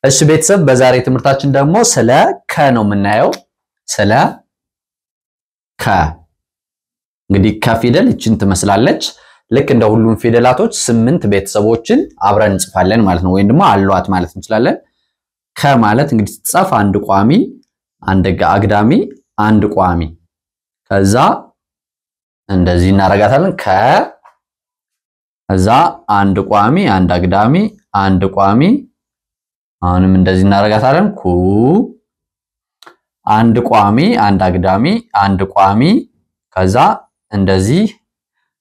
እሺ ቤተሰብ በዛሬ ትምህርታችን ደግሞ ስለ ከ ነው የምናየው ስለ ከ እንግዲህ ከፊደል እቺን ትመስላለች ልክ እንደ ሁሉም ፊደላቶች 8 ቤተሰቦችን አብረን እንጽፋለን ማለት ነው ወይንም አሏት ማለት እንችላለን ከ ማለት እንግዲህ ጽፋ አንድ ቋሚ አንድ አግዳሚ አንድ ቋሚ ከዛ እንደዚህ እናረጋታለን ከ ከዛ አንድ ቋሚ አንድ አግዳሚ አንድ ቋሚ አሁንም እንደዚህ እናረጋታለን ኩ አንድ ቋሚ አንድ አግዳሚ አንድ ቋሚ ከዛ እንደዚህ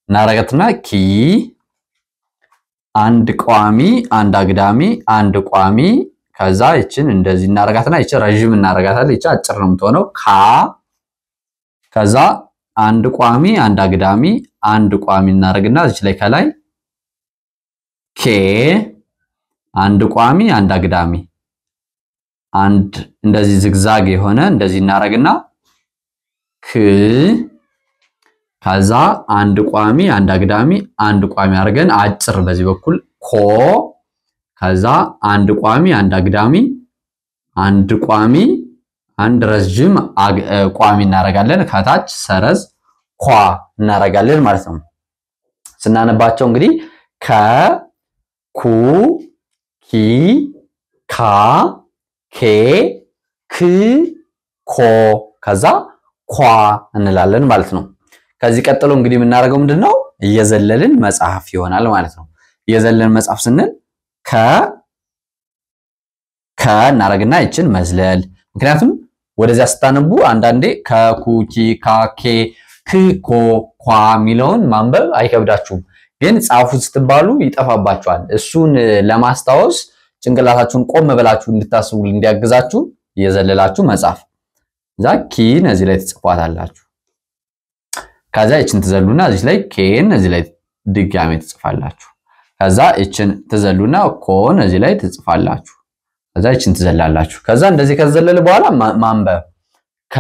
እናረጋትና ኪ አንድ ቋሚ አንድ አግዳሚ አንድ ቋሚ ከዛ እቺን እንደዚህ እናረጋትና እቺ ረጅም እናረጋታለን እቺ አጭር ነው የምትሆነው ካ ከዛ አንድ ቋሚ አንድ አግዳሚ አንድ ቋሚ እናረግና እዚህ ላይ ከላይ ኬ አንድ ቋሚ አንድ አግዳሚ አንድ እንደዚህ ዝግዛግ የሆነ እንደዚህ እናረግና ክ ከዛ አንድ ቋሚ አንድ አግዳሚ አንድ ቋሚ አርገን አጭር በዚህ በኩል ኮ ከዛ አንድ ቋሚ አንድ አግዳሚ አንድ ቋሚ አንድ ረጅም ቋሚ እናረጋለን ከታች ሰረዝ ኳ እናረጋለን ማለት ነው ስናነባቸው እንግዲህ ከ ኩ ኪ ካ ኬ ክ ኮ ከዛ ኳ እንላለን ማለት ነው ከዚህ ቀጥሎ እንግዲህ የምናደርገው ምንድነው እየዘለልን መጽሐፍ ይሆናል ማለት ነው እየዘለልን መጽሐፍ ስንል ከ እናረግና እቺን መዝለል ምክንያቱም ወደዚያ ስታነቡ አንዳንዴ ከኩኪ ካኬ ክኮ ኳ ሚለውን ማንበብ አይከብዳችሁም ግን ጻፉ ስትባሉ ይጠፋባችኋል እሱን ለማስታወስ ጭንቅላታችሁን ቆም ብላችሁ እንድታስቡ እንዲያግዛችሁ እየዘለላችሁ መጽሐፍ ዛኪ እዚህ ላይ ትጽፏታላችሁ ከዛ እቺን ትዘሉና እዚህ ላይ ኬን እዚህ ላይ ድጋሜ ትጽፋላችሁ ከዛ እቺን ትዘሉና ኮን እዚህ ላይ ትጽፋላችሁ ከዛ እቺን ትዘላላችሁ ከዛ እንደዚህ ከዘለለ በኋላ ማንበብ ከ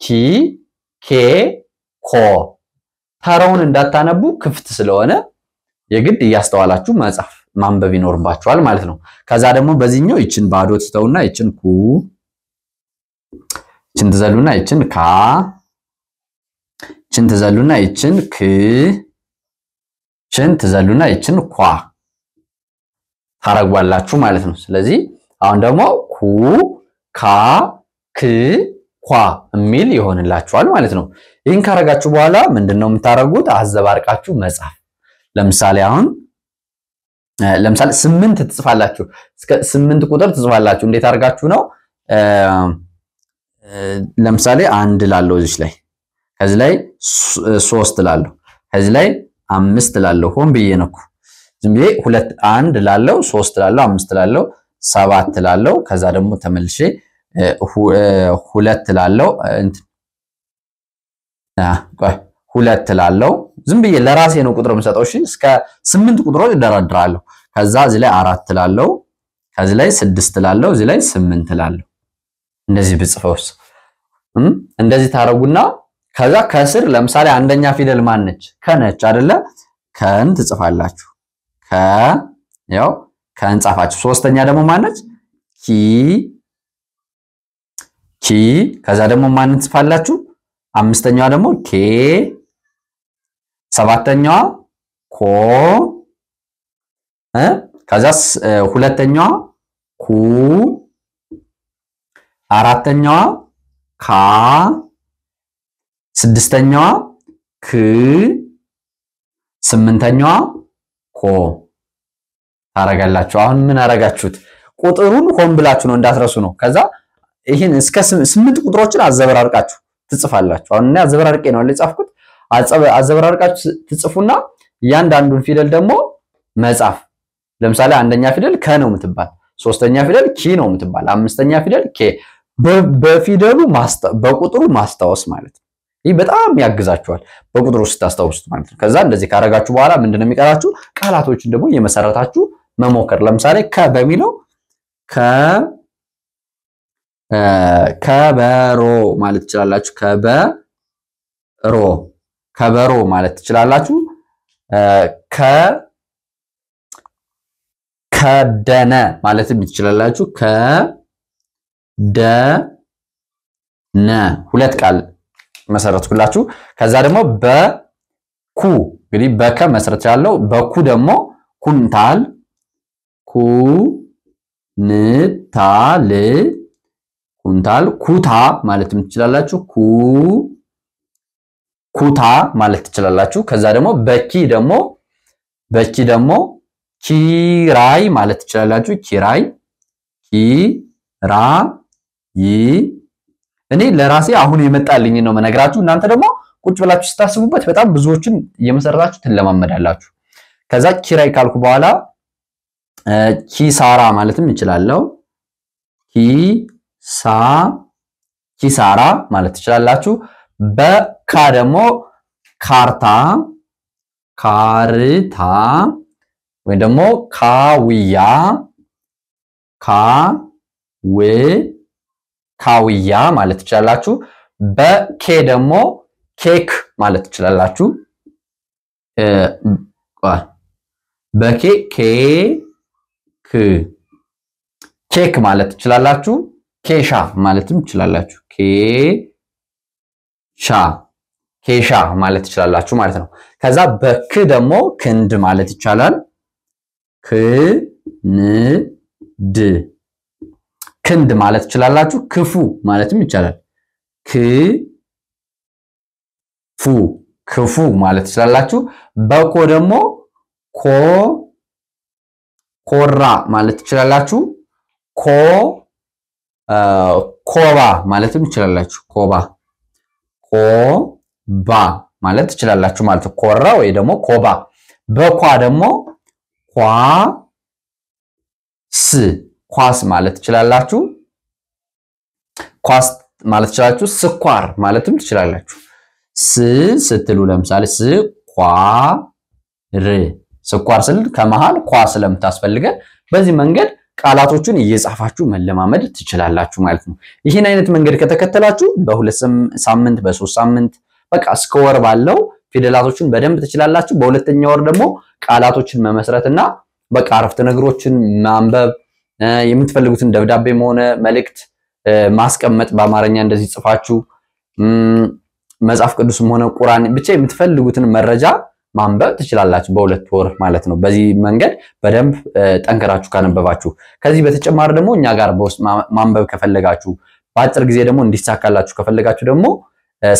ኪ ኬ ኮ ታራውን እንዳታነቡ ክፍት ስለሆነ የግድ ያስተዋላችሁ መጽሐፍ ማንበብ ይኖርባችኋል ማለት ነው ከዛ ደግሞ በዚህኛው እቺን ባዶ ትተውና እቺን ኩ እቺን ትዘሉና እቺን ካ እቺን ትዘሉና እቺን ክ እቺን ትዘሉና እቺን ኳ ታረጋላችሁ ማለት ነው ስለዚህ አሁን ደግሞ ኩ ካ ክ ኳ ሚል ይሆንላችኋል ማለት ነው ይሄን ካረጋችሁ በኋላ ምንድነው የምታረጉት አዘባርቃችሁ መጽሐፍ ለምሳሌ አሁን ለምሳሌ 8 ትጽፋላችሁ እስከ 8 ቁጥር ትጽፋላችሁ እንዴት አርጋችሁ ነው ለምሳሌ 1 ላለው እዚህ ላይ ከዚህ ላይ 3 ላለው ከዚህ ላይ 5 ላለው ሆን ብዬ ነው ዝም ብዬ 2 1 ላለው 3 ላለው 5 ላለው 7 ላለው ከዛ ደግሞ ተመልሼ 2 ላለው ሁለት ላለው ዝም ብዬ ለራሴ ነው ቁጥር መስጠው እሺ እስከ 8 ቁጥሮች ደራድራለሁ ከዛ እዚህ ላይ 4 ላለው ከዚህ ላይ 6 ላለው እዚህ ላይ 8 ላለው እንደዚህ ብጽፈውስ እንደዚህ ታረጉና ከዛ ከስር ለምሳሌ አንደኛ ፊደል ማን ነች ከነች አይደለ ከን ትጽፋላችሁ ከ ያው ከን ጻፋችሁ ሶስተኛ ደግሞ ማን ነች ኪ ከዛ ደግሞ ማን ትጽፋላችሁ አምስተኛዋ ደግሞ ኬ ሰባተኛዋ ኮ ከዛ ሁለተኛዋ ኩ አራተኛዋ ካ ስድስተኛዋ ክ ስምንተኛዋ ኮ ታረጋላችሁ አሁን ምን አረጋችሁት ቁጥሩን ሆን ብላችሁ ነው እንዳትረሱ ነው ከዛ ይሄን እስከ 8 ቁጥሮችን አዘበራርቃችሁ ትጽፋላችሁ አሁን እና አዘበራርቄ ነው ለጻፍኩት አዘበራርቃችሁ ትጽፉና ያንዳንዱን ፊደል ደግሞ መጻፍ ለምሳሌ አንደኛ ፊደል ከ ነው የምትባል ሶስተኛ ፊደል ኪ ነው የምትባል አምስተኛ ፊደል ኬ በፊደሉ በቁጥሩ ማስታወስ ማለት ነው ይሄ በጣም ያግዛችኋል በቁጥሩ ስታስታውሱት ማለት ነው ከዛ እንደዚህ ካረጋችሁ በኋላ ምንድነው የሚቀራችሁ ቃላቶችን ደግሞ እየመሰረታችሁ መሞከር ለምሳሌ ከ በሚለው ከበሮ ማለት ትችላላችሁ ከበሮ ማለት ትችላላችሁ ከደነ ማለትም ትችላላችሁ ከደነ ሁለት ቃል መሰረትኩላችሁ ከዛ ደግሞ በኩ እንግዲህ በከ መሰረት ያለው በኩ ደግሞ ኩንታል ኩንታል ኩታ ማለትም ትችላላችሁ ኩታ ማለት ትችላላችሁ ከዛ ደግሞ በኪ ደግሞ ኪራይ ማለት ትችላላችሁ ኪራይ እኔ ለራሴ አሁን የመጣልኝ ነው መነግራችሁ እናንተ ደግሞ ቁጭ ብላችሁ ስታስቡበት በጣም ብዙዎችን እየመሰረታችሁ ትለማመዳላችሁ ከዛ ኪራይ ካልኩ በኋላ ኪሳራ ማለትም እንችላለን ኪሳራ ማለት ትችላላችሁ በካ ደግሞ ካርታ ወይ ደግሞ ካውያ ማለት ትችላላችሁ በኬ ደግሞ ኬክ ማለት ትችላላችሁ በኬ ኬክ ማለት ትችላላችሁ ኬሻ ማለትም ትችላላችሁ ኬሻ ማለት ትችላላችሁ ማለት ነው ከዛ በክ ደግሞ ክንድ ማለት ይቻላል ክንድ ማለት ትችላላችሁ ክፉ ማለትም ይቻላል ክፉ ማለት ትችላላችሁ በኮ ደግሞ ኮራ ማለት ትችላላችሁ ኮባ ማለትም ትችላላችሁ ኮባ ማለት ትችላላችሁ ማለት ኮራ ወይ ደግሞ ኮባ በኳ ደግሞ ኳስ ማለት ትችላላችሁ ኳስ ማለት ትችላላችሁ ስኳር ማለትም ትችላላችሁ ስትሉ ለምሳሌ ስኳር ስል ከመሃል ኳስ ስለምታስፈልገ በዚህ መንገድ ቃላቶቹን እየጻፋችሁ መለማመድ ትችላላችሁ ማለት ነው ይሄን አይነት መንገድ ከተከተላችሁ በሁለት ሳምንት በ3 ሳምንት በቃ እስከ ወር ባለው ፊደላቶችን በደንብ ትችላላችሁ በሁለተኛው ወር ደግሞ ቃላቶችን መመስረትና በቃ አረፍተ ነገሮችን ማንበብ የምትፈልጉትን ደብዳቤም ሆነ መልእክት ማስቀመጥ በአማርኛ እንደዚህ ጽፋችሁ መጽሐፍ ቅዱስም ሆነ ቁርአን ብቻ የምትፈልጉትን መረጃ ማንበብ ትችላላችሁ በሁለት ወር ማለት ነው በዚህ መንገድ በደንብ ጠንከራችሁ ካነበባችሁ ከዚህ በተጨማሪ ደግሞ እኛ ጋር በውስጥ ማንበብ ከፈለጋችሁ በአጭር ጊዜ ደግሞ እንዲሳካላችሁ ከፈለጋችሁ ደግሞ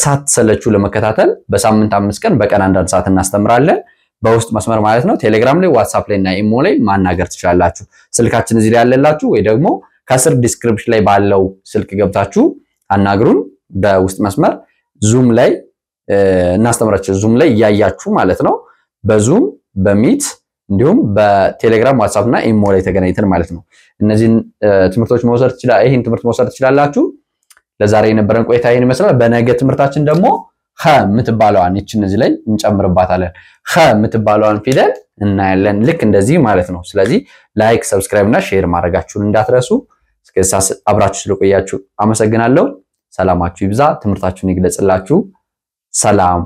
ሳትሰለቹ ለመከታተል በሳምንት 5 ቀን በቀን 1 ሰዓት እናስተምራለን በውስጥ መስመር ማለት ነው ቴሌግራም ላይ ዋትስአፕ ላይ እና ኢሞ ላይ ማናገር ትችላላችሁ ስልካችን እዚህ ላይ ያለላችሁ ወይ ደግሞ ከስር ዲስክሪፕሽን ላይ ባለው ስልክ ገብታችሁ አናግሩን በውስጥ መስመር ዙም ላይ እናስተምራችሁ ዙም ላይ ያያያችሁ ማለት ነው በዙም በሚት እንዲሁም በቴሌግራም ዋትስአፕ እና ኢሞ ላይ ተገናኝተን ማለት ነው እነዚህን ትምህርቶች መውሰድ ይችላል ይሄን ትምህርት መውሰድ ትችላላችሁ ለዛሬ የነበረን ቆይታ ይሄን ይመስላል በነገ ትምህርታችን ደግሞ ኸ ምትባለዋን እቺን እዚህ ላይ እንጨምርባታለን ኸ ምትባለዋን ፊደል እናያለን ልክ እንደዚህ ማለት ነው ስለዚህ ላይክ ሰብስክራይብ እና ሼር ማድረጋችሁን እንዳትረሱ እስከዛ አብራችሁ ስለቆያችሁ አመሰግናለሁ ሰላማችሁ ይብዛ ትምህርታችሁን ይግለጽላችሁ ሰላም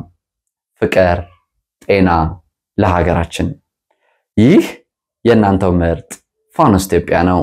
ፍቅር ጤና ለሀገራችን ይህ የእናንተው ምርጥ ፋኖስ ኢትዮጵያ ነው